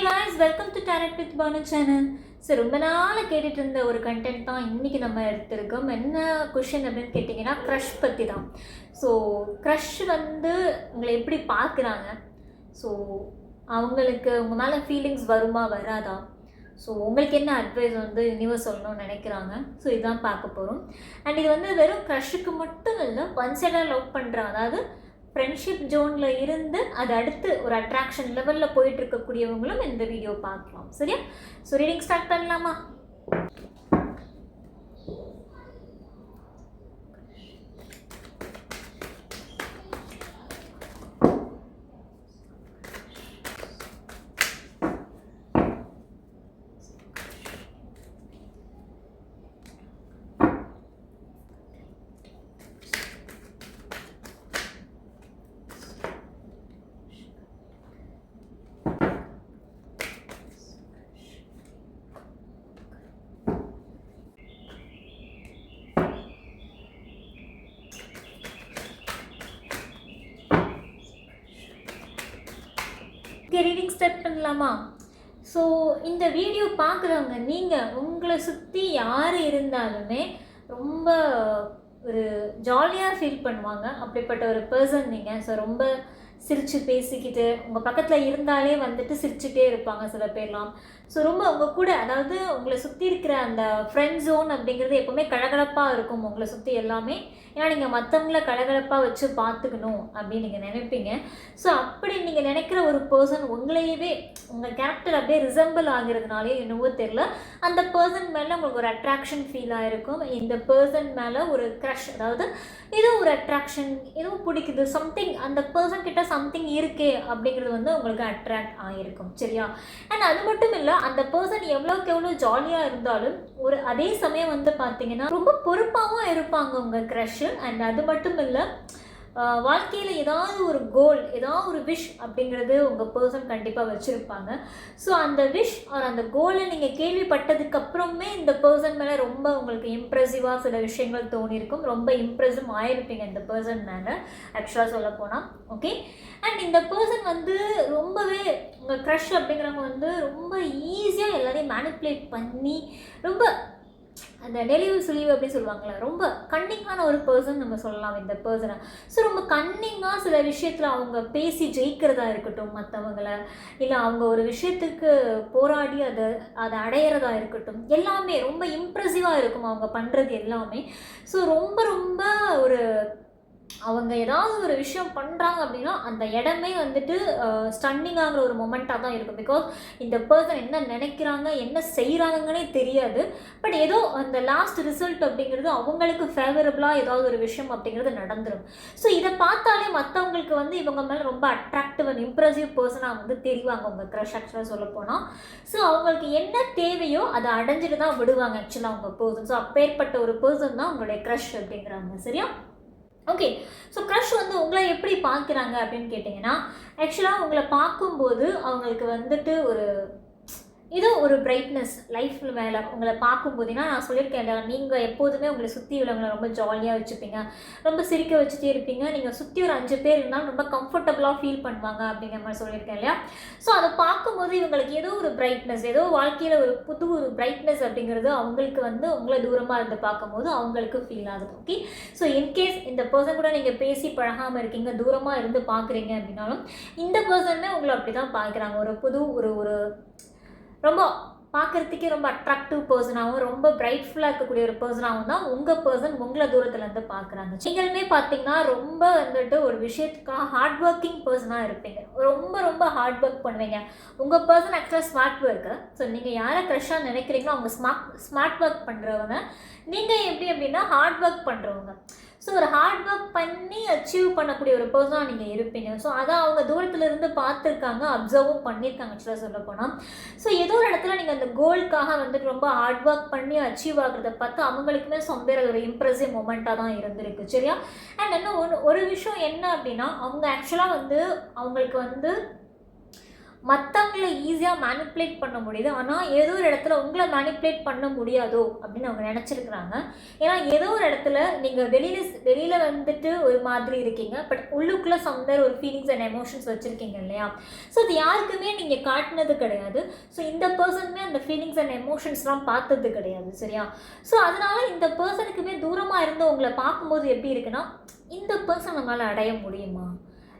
guys, welcome to Tarot with Banu channel. So ரொம்ப நாளா கேட்டுட்டு இருந்த ஒரு கண்டென்ட் தான் இன்னைக்கு நம்ம எடுத்துருக்கோம். என்ன क्वेश्चन அப்படின்னு கேட்டிங்கன்னா க்ரஷ் பற்றி தான். ஸோ க்ரஷ் வந்து உங்களை எப்படி பார்க்குறாங்க, ஸோ அவங்களுக்கு உங்கள் மேலே ஃபீலிங்ஸ் வருமா வராதா, ஸோ உங்களுக்கு என்ன அட்வைஸ் வந்து யூனிவர்ஸ் சொல்லணும்னு நினைக்கிறாங்க, ஸோ இதுதான் பார்க்க போகிறோம். அண்ட் இது வந்து வெறும் க்ரஷுக்கு மட்டும் இல்லை, ஒன் சைடாக லவ் பண்ணுறாங்க, அதாவது ஃப்ரெண்ட்ஷிப் ஜோனில் இருந்து அது அடுத்து ஒரு அட்ராக்ஷன் லெவலில் போயிட்டு இருக்கக்கூடியவங்களும் இந்த வீடியோ பார்க்கலாம். சரியா? ஸோ ரீடிங் ஸ்டார்ட் பண்ணலாமா? ரீடிங் ஸ்டார்ட் பண்ணலாமா? ஸோ இந்த வீடியோ பார்க்குறவங்க நீங்கள் உங்களை சுற்றி யார் இருந்தாலுமே ரொம்ப ஒரு ஜாலியாக ஃபீல் பண்ணுவாங்க. அப்படிப்பட்ட ஒரு பர்சன் நீங்கள். ஸோ ரொம்ப சிரித்து பேசிக்கிட்டு உங்கள் பக்கத்தில் இருந்தாலே வந்துட்டு சிரிச்சுட்டே இருப்பாங்க சில பேர்லாம். ஸோ ரொம்ப உங்கள் கூட, அதாவது உங்களை சுற்றி இருக்கிற அந்த ஃப்ரெண்ட் ஜோன் அப்படிங்கிறது எப்போவுமே கலகலப்பாக இருக்கும் உங்களை சுற்றி எல்லாமே. ஏன்னா நீங்கள் மற்றவங்கள கலகலப்பாக வச்சு பார்த்துக்கணும் அப்படின்னு நீங்கள் நினைப்பீங்க. ஸோ அப்படி நீங்கள் நினைக்கிற ஒரு பர்சன் உங்களையவே, உங்கள் கேரக்டர் அப்படியே ரிசம்பிள் ஆகிறதுனாலே என்னவோ தெரில, அந்த பர்சன் மேலே உங்களுக்கு ஒரு அட்ராக்ஷன் ஃபீல் ஆகிருக்கும். இந்த பர்சன் மேலே ஒரு க்ரஷ், அதாவது ஏதோ ஒரு அட்ராக்ஷன், ஏதோ பிடிக்குது, சம்திங் அந்த பர்சன் கிட்ட சம்திங் இருக்கே அப்படிங்கிறது வந்து உங்களுக்கு அட்ராக்ட் ஆகிருக்கும். சரியா? அண்ட் அது மட்டும் இல்லை, அந்த பர்சன் எவ்வளோக்கு எவ்வளோ ஜாலியாக இருந்தாலும் ஒரு அதே சமயம் வந்து பார்த்தீங்கன்னா ரொம்ப பொறுப்பாகவும் இருப்பாங்க உங்கள் க்ரஷ். அண்ட் அது மட்டும் இல்லை, வாழ்க்கையில் ஏதாவது ஒரு கோல், ஏதாவது ஒரு விஷ் அப்படிங்கிறது உங்கள் பர்சன் கண்டிப்பாக வச்சுருப்பாங்க. ஸோ அந்த விஷ் ஆர் அந்த கோலை நீங்கள் கேள்விப்பட்டதுக்கப்புறமே இந்த பர்சன் மேலே ரொம்ப உங்களுக்கு இம்ப்ரெசிவாக சில விஷயங்கள் தோணியிருக்கும். ரொம்ப இம்ப்ரெசிவ் ஆகிருப்பீங்க இந்த பர்சன் மேலே ஆக்சுவலாக சொல்ல போனால். ஓகே. அண்ட் இந்த பர்சன் வந்து ரொம்பவே உங்கள் க்ரஷ் அப்படிங்கிறவங்க வந்து ரொம்ப ஈஸியாக எல்லாரையும் மேனிப்புலேட் பண்ணி ரொம்ப அந்த நெளிவு சுழிவு அப்படின்னு சொல்லுவாங்களே, ரொம்ப கன்னிங்கான ஒரு பர்சன் நம்ம சொல்லலாம் இந்த பர்சனை. ஸோ ரொம்ப கன்னிங்காக சில விஷயத்தில் அவங்க பேசி ஜெயிக்கிறதா இருக்கட்டும் மற்றவங்களை, இல்லை அவங்க ஒரு விஷயத்துக்கு போராடி அதை அடையிறதா இருக்கட்டும், எல்லாமே ரொம்ப இம்ப்ரெசிவாக இருக்கும் அவங்க பண்ணுறது எல்லாமே. ஸோ ரொம்ப ரொம்ப ஒரு அவங்க ஏதாவது ஒரு விஷயம் பண்ணுறாங்க அப்படின்னா அந்த இடமே வந்துட்டு ஸ்டன்னிங்காகிற ஒரு மொமெண்ட்டாக தான் இருக்கும். பிகாஸ் இந்த பர்சன் என்ன நினைக்கிறாங்க, என்ன செய்கிறாங்கன்னே தெரியாது. பட் ஏதோ அந்த லாஸ்ட் ரிசல்ட் அப்படிங்கிறது அவங்களுக்கு ஃபேவரபுளாக ஏதாவது ஒரு விஷயம் அப்படிங்கிறது நடந்துடும். ஸோ இதை பார்த்தாலே மற்றவங்களுக்கு வந்து இவங்க மேலே ரொம்ப அட்ராக்டிவ் அண்ட் இம்ப்ரெசிவ் பர்சனாக வந்து தெரிவாங்க உங்கள் க்ரஷ் ஆக்சுவலாக சொல்ல போனால். ஸோ அவங்களுக்கு என்ன தேவையோ அதை அடைஞ்சிட்டு தான் விடுவாங்க ஆக்சுவலாக அவங்க பர்சன். ஸோ அப்பேற்பட்ட ஒரு பர்சன் தான் உங்களுடைய க்ரஷ் அப்படிங்கிறாங்க. சரியா? ஓகே. ஸோ க்ரஷ் வந்து உங்களை எப்படி பார்க்குறாங்க அப்படின்னு கேட்டிங்கன்னா, ஆக்சுவலாக உங்களை பார்க்கும்போது அவங்களுக்கு வந்துட்டு ஒரு ஏதோ ஒரு பிரைட்னஸ் லைஃப்பில் மேலே உங்களை பார்க்கும்போதுனா, நான் சொல்லியிருக்கேன், நீங்கள் எப்போதுமே உங்களை சுற்றி உள்ளவங்களை ரொம்ப ஜாலியாக வச்சுப்பீங்க, ரொம்ப சிரிக்க வச்சுட்டே இருப்பீங்க. நீங்கள் சுற்றி ஒரு 5 பேர் இருந்தாலும் ரொம்ப கம்ஃபர்டபுளாக ஃபீல் பண்ணுவாங்க அப்படிங்கிற மாதிரி சொல்லியிருக்கேன் இல்லையா? ஸோ அதை பார்க்கும்போது இவங்களுக்கு ஏதோ ஒரு பிரைட்னஸ், ஏதோ வாழ்க்கையில் ஒரு புது ஒரு பிரைட்னஸ் அப்படிங்கிறது அவங்களுக்கு வந்து உங்களை தூரமாக இருந்து பார்க்கும்போது அவங்களுக்கு ஃபீல் ஆகுது. ஓகே. ஸோ இன்கேஸ் இந்த பர்சன் கூட நீங்கள் பேசி பழகாமல் இருக்கீங்க, தூரமாக இருந்து பார்க்குறீங்க அப்படின்னாலும் இந்த பர்சன்மே உங்களை அப்படி தான் பார்க்குறாங்க. ஒரு புது ஒரு ரொம்ப பார்க்குறதுக்கே ரொம்ப அட்ராக்டிவ் பர்சனாகவும் ரொம்ப பிரைட்ஃபுல்லாக இருக்கக்கூடிய ஒரு பர்சனாகவும் தான் உங்கள் பர்சன் உங்களை தூரத்துலேருந்து பார்க்குறாங்க. நீங்களுமே பார்த்தீங்கன்னா ரொம்ப வந்துட்டு ஒரு விஷயத்துக்காக ஹார்ட் ஒர்க்கிங் பர்சனாக இருப்பீங்க, ரொம்ப ரொம்ப ஹார்ட் ஒர்க் பண்ணுவீங்க. உங்கள் பர்சன் ஆக்சுவலாக ஸ்மார்ட் ஒர்க்கு. ஸோ நீங்கள் யாரை க்ரஷ்ஷாக நினைக்கிறீங்களோ அவங்க ஸ்மார்ட் ஒர்க் பண்ணுறவங்க, நீங்கள் எப்படி அப்படின்னா ஹார்ட் ஒர்க் பண்ணுறவங்க. ஸோ ஒரு ஹார்ட் ஒர்க் பண்ணி அச்சீவ் பண்ணக்கூடிய ஒரு பர்சனாக நீங்கள் இருப்பீங்க. ஸோ அதான் அவங்க தூரத்துலேருந்து பார்த்துருக்காங்க, அப்சர்வும் பண்ணியிருக்காங்க ஆக்சுவலாக சொல்ல போனால். ஸோ ஏதோ ஒரு இடத்துல நீங்கள் அந்த கோலுக்காக வந்துட்டு ரொம்ப ஹார்ட் ஒர்க் பண்ணி அச்சீவ் ஆகிறத பார்த்து அவங்களுக்குமே சொம்பேற ஒரு இம்ப்ரெசிவ் மொமெண்ட்டாக தான் இருந்திருக்கு. சரியா? அண்ட் இன்னும் ஒரு விஷயம் என்ன அப்படின்னா, அவங்க ஆக்சுவலாக வந்து அவங்களுக்கு வந்து மற்றவங்கள ஈஸியாக மேனிப்புலேட் பண்ண முடியுது, ஆனால் ஏதோ ஒரு இடத்துல உங்களை மேனிப்புலேட் பண்ண முடியாதோ அப்படின்னு அவங்க நினச்சிருக்கிறாங்க. ஏன்னா ஏதோ ஒரு இடத்துல நீங்கள் வெளியில் வந்துட்டு ஒரு மாதிரி இருக்கீங்க, பட் உள்ளுக்குள்ளே சம்வேர் ஒரு ஃபீலிங்ஸ் அண்ட் எமோஷன்ஸ் வச்சுருக்கீங்க இல்லையா? ஸோ அது யாருக்குமே நீங்கள் காட்டினது கிடையாது. ஸோ இந்த பர்சனுமே அந்த ஃபீலிங்ஸ் அண்ட் எமோஷன்ஸ்லாம் பார்த்தது கிடையாது, சரியா? ஸோ அதனால் இந்த பர்சனுக்குமே தூரமாக இருந்து உங்களை பார்க்கும்போது எப்படி இருக்குன்னா, இந்த பர்சன் நம்மளால் அடைய முடியுமா?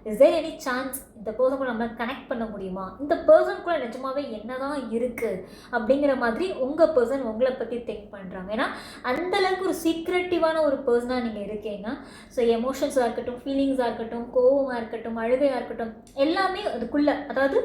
இஸ் தேர் எனி சான்ஸ் இந்த பர்சன் கூட நம்மளால் கனெக்ட் பண்ண முடியுமா? இந்த பர்சனுக்குள்ளே நிஜமாவே என்ன தான் இருக்குது அப்படிங்கிற மாதிரி உங்கள் பர்சன் உங்களை பற்றி திங்க் பண்ணுறாங்க. ஏன்னா அந்தளவுக்கு ஒரு சீக்ரெட்டிவான ஒரு பர்சனாக நீங்கள் இருக்கீங்க. ஸோ எமோஷன்ஸாக இருக்கட்டும், ஃபீலிங்ஸாக இருக்கட்டும், கோவமாக இருக்கட்டும், அழுகையாக இருக்கட்டும், எல்லாமே அதுக்குள்ளே, அதாவது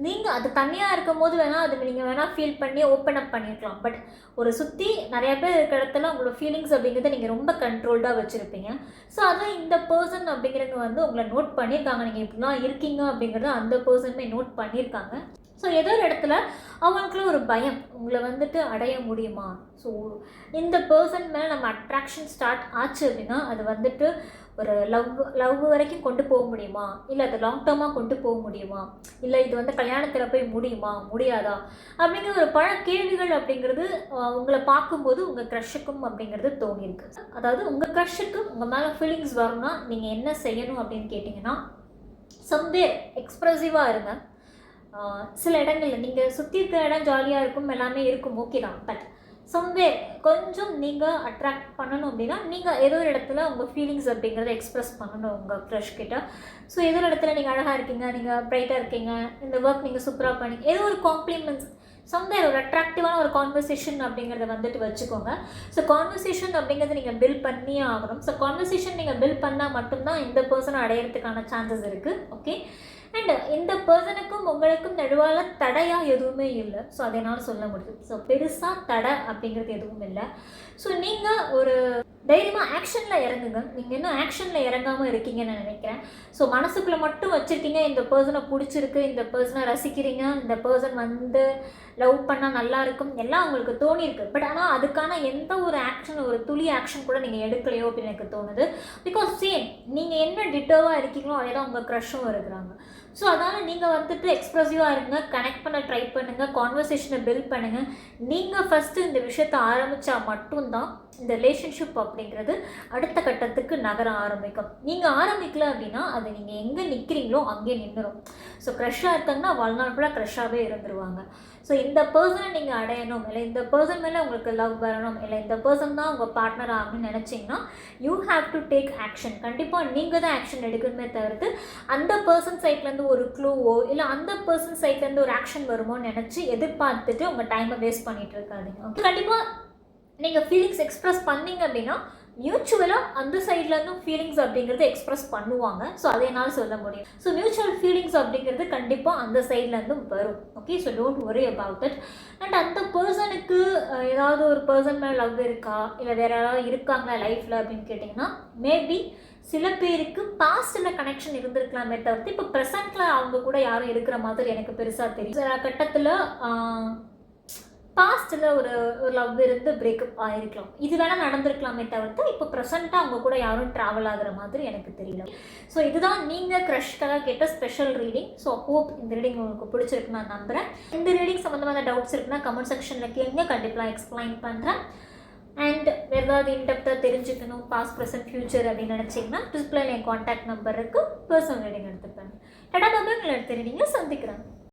நீங்கள் அது தனியாக இருக்கும் போது வேணால் அது நீங்கள் வேணால் ஃபீல் பண்ணி ஓப்பன் அப் பண்ணியிருக்கலாம். பட் ஒரு சுற்றி நிறையா பேர் இருக்கிற இடத்துல உங்களோட ஃபீலிங்ஸ் அப்படிங்கிறத நீங்கள் ரொம்ப கண்ட்ரோல்டாக வச்சுருப்பீங்க. ஸோ அதான் இந்த பர்சன் அப்படிங்கிறவங்க வந்து உங்களை நோட் பண்ணியிருக்காங்க. நீங்கள் இப்படிலாம் இருக்கீங்க அப்படிங்கிறத அந்த பர்சனுமே நோட் பண்ணியிருக்காங்க. ஸோ ஏதோ ஒரு இடத்துல அவங்களுக்குள்ள ஒரு பயம், உங்களை வந்துட்டு அடைய முடியுமா? ஸோ இந்த பர்சன் மேலே நம்ம அட்ராக்ஷன் ஸ்டார்ட் ஆச்சு அப்படின்னா அது வந்துட்டு ஒரு லவ் வரைக்கும் கொண்டு போக முடியுமா, இல்லை அது லாங் டேர்மாக கொண்டு போக முடியுமா, இல்லை இது வந்து கல்யாணத்தில் போய் முடியுமா, முடியாதா அப்படிங்கிற ஒரு பல கேள்விகள் அப்படிங்கிறது உங்களை பார்க்கும்போது உங்கள் க்ரஷுக்கும் அப்படிங்கிறது தோணியிருக்கு. அதாவது உங்கள் க்ரஷுக்கு உங்கள் மேலே ஃபீலிங்ஸ் வரணும்னா நீங்கள் என்ன செய்யணும் அப்படின்னு கேட்டிங்கன்னா, சம்வேர் எக்ஸ்ப்ரெசிவாக இருங்க. சில இடங்களில் நீங்கள் சுற்றி இருக்கிற இடம் ஜாலியாக இருக்கும், எல்லாமே இருக்கும், ஓகே தான். பட் சம்வேர் கொஞ்சம் நீங்கள் அட்ராக்ட் பண்ணணும் அப்படின்னா நீங்கள் ஏதோ ஒரு இடத்துல உங்கள் ஃபீலிங்ஸ் அப்படிங்கிறத எக்ஸ்ப்ரெஸ் பண்ணணும் உங்கள் க்ரஷ் கிட்ட. ஸோ ஏதோ ஒரு இடத்துல நீங்கள் அழகாக இருக்கீங்க, நீங்கள் ப்ரைட்டாக இருக்கீங்க, இந்த ஒர்க் நீங்கள் சூப்பராக பண்ணி ஏதோ ஒரு காம்ப்ளிமெண்ட்ஸ், சம்வேர் ஒரு அட்ராக்டிவான ஒரு கான்வர்சேஷன் அப்படிங்கிறத வந்துட்டு வச்சுக்கோங்க. ஸோ கான்வர்சேஷன் அப்படிங்கிறது நீங்கள் பில்ட் பண்ணியே ஆகணும். ஸோ கான்வர்சேஷன் நீங்கள் பில்ட் பண்ணால் மட்டும்தான் இந்த பர்சனை அடையிறதுக்கான சான்சஸ் இருக்குது. ஓகே, அண்ட் இந்த பர்சனுக்கும் உங்களுக்கும் நடுவால் தடையாக எதுவுமே இல்லை. ஸோ அதை என்னால் சொல்ல முடியும். ஸோ பெருசாக தடை அப்படிங்கிறது எதுவும் இல்லை. ஸோ நீங்கள் ஒரு தைரியமாக ஆக்ஷனில் இறங்குங்க. நீங்கள் இன்னும் ஆக்ஷனில் இறங்காமல் இருக்கீங்கன்னு நான் நினைக்கிறேன். ஸோ மனசுக்குள்ளே மட்டும் வச்சுருக்கீங்க, இந்த பர்சனை பிடிச்சிருக்கு, இந்த பர்சனை ரசிக்கிறீங்க, இந்த பர்சன் வந்து லவ் பண்ணால் நல்லா இருக்கும், எல்லாம் உங்களுக்கு தோணியிருக்கு. பட் ஆனால் அதுக்கான எந்த ஒரு ஆக்ஷன், ஒரு துளி ஆக்ஷன் கூட நீங்கள் எடுக்கலையோ அப்படின்னு எனக்கு தோணுது. பிகாஸ் சேம் நீங்கள் என்ன டிட்டோவாக இருக்கீங்களோ அதே தான் உங்கள் க்ரஷும் இருக்கிறாங்க. ஸோ அதனால் நீங்கள் வந்துட்டு எக்ஸ்ப்ரெசிவாக இருங்க, கனெக்ட் பண்ண ட்ரை பண்ணுங்கள், கான்வர்சேஷனை பில்ட் பண்ணுங்கள். நீங்கள் ஃபஸ்ட்டு இந்த விஷயத்தை ஆரம்பித்தா மட்டும்தான் இந்த ரிலேஷன்ஷிப் அப்படிங்கிறது அடுத்த கட்டத்துக்கு நகர ஆரம்பிக்கும். நீங்கள் ஆரம்பிக்கல அப்படின்னா அது நீங்கள் எங்கே நிற்கிறீங்களோ அங்கேயே நின்றுடும். ஸோ க்ரஷ்ஷாக இருக்காங்கன்னா வாழ்நாள் ஃபுல்லாக க்ரஷ்ஷாகவே இருந்துருவாங்க. ஸோ இந்த பர்சனை நீங்கள் அடையணும், இல்லை இந்த பர்சன் மேலே உங்களுக்கு லவ் வரணும், இல்லை இந்த பர்சன் தான் உங்கள் பார்ட்னர் ஆகணும்னு நினச்சிங்கன்னா you have to take action. கண்டிப்பாக நீங்கள் தான் ஆக்ஷன் எடுக்கணுமே தவிர்த்து அந்த பர்சன் சைட்லேருந்து ஒரு க்ளூவோ இல்லை அந்த பர்சன் சைட்லேருந்து ஒரு ஆக்ஷன் வருமோன்னு நினச்சி எதிர்பார்த்துட்டு உங்கள் டைமை வேஸ்ட் பண்ணிகிட்டு இருக்காதீங்க. கண்டிப்பாக நீங்கள் ஃபீலிங்ஸ் எக்ஸ்ப்ரெஸ் பண்ணிங்க அப்படின்னா மியூச்சுவலாக அந்த சைட்லேருந்தும் ஃபீலிங்ஸ் அப்படிங்கிறது எக்ஸ்ப்ரெஸ் பண்ணுவாங்க. ஸோ அதை என்னால் சொல்ல முடியும். ஸோ மியூச்சுவல் ஃபீலிங்ஸ் அப்படிங்கிறது கண்டிப்பாக அந்த சைட்லேருந்தும் வரும். Okay, so don't worry about it. And அந்த பர்சனுக்கு ஏதாவது ஒரு பர்சன் மேலே லவ் இருக்கா, இல்லை வேறு யாராவது இருக்காங்களா லைஃப்பில் அப்படின்னு கேட்டிங்கன்னா, மேபி சில பேருக்கு பாஸ்டில் கனெக்ஷன் இருந்திருக்கலாமே தவிர்த்து இப்போ ப்ரெசண்ட்டில் அவங்க கூட யாரும் இருக்கிற மாதிரி எனக்கு பெருசாக தெரியும். சில கட்டத்தில் பாஸ்ட்டில் ஒரு லவ் இருந்து பிரேக்கப் ஆகிருக்கலாம், இது வேணால் நடந்திருக்கலாமே தவிர்த்து இப்போ ப்ரெசண்ட்டாக அவங்க கூட யாரும் ட்ராவல் ஆகிற மாதிரி எனக்கு தெரியல. ஸோ இதுதான் நீங்கள் க்ரஷ்க்காக கேட்ட ஸ்பெஷல் ரீடிங். ஸோ ஹோப் இந்த ரீடிங் உங்களுக்கு பிடிச்சிருக்கு நான் நம்புகிறேன். இந்த ரீடிங் சம்மந்தமான டவுட்ஸ் இருக்குன்னா கமெண்ட் செக்ஷனில் கேளுங்க, கண்டிப்பாக எக்ஸ்பிளைன் பண்ணுறேன். அண்ட் வேறு ஏதாவது இன்டெப்த்தாக தெரிஞ்சுக்கணும் பாஸ்ட் ப்ரெசன்ட் ஃபியூச்சர் அப்படின்னு நினச்சிங்கன்னா டிஸ்பிளேல என் கான்டாக்ட் நம்பர் இருக்குது, பர்சனல் ரீடிங் எடுத்துப்பேன். டடா பாபா, உங்களை எடுத்து ரீடிங்கை சந்திக்கிறேன்.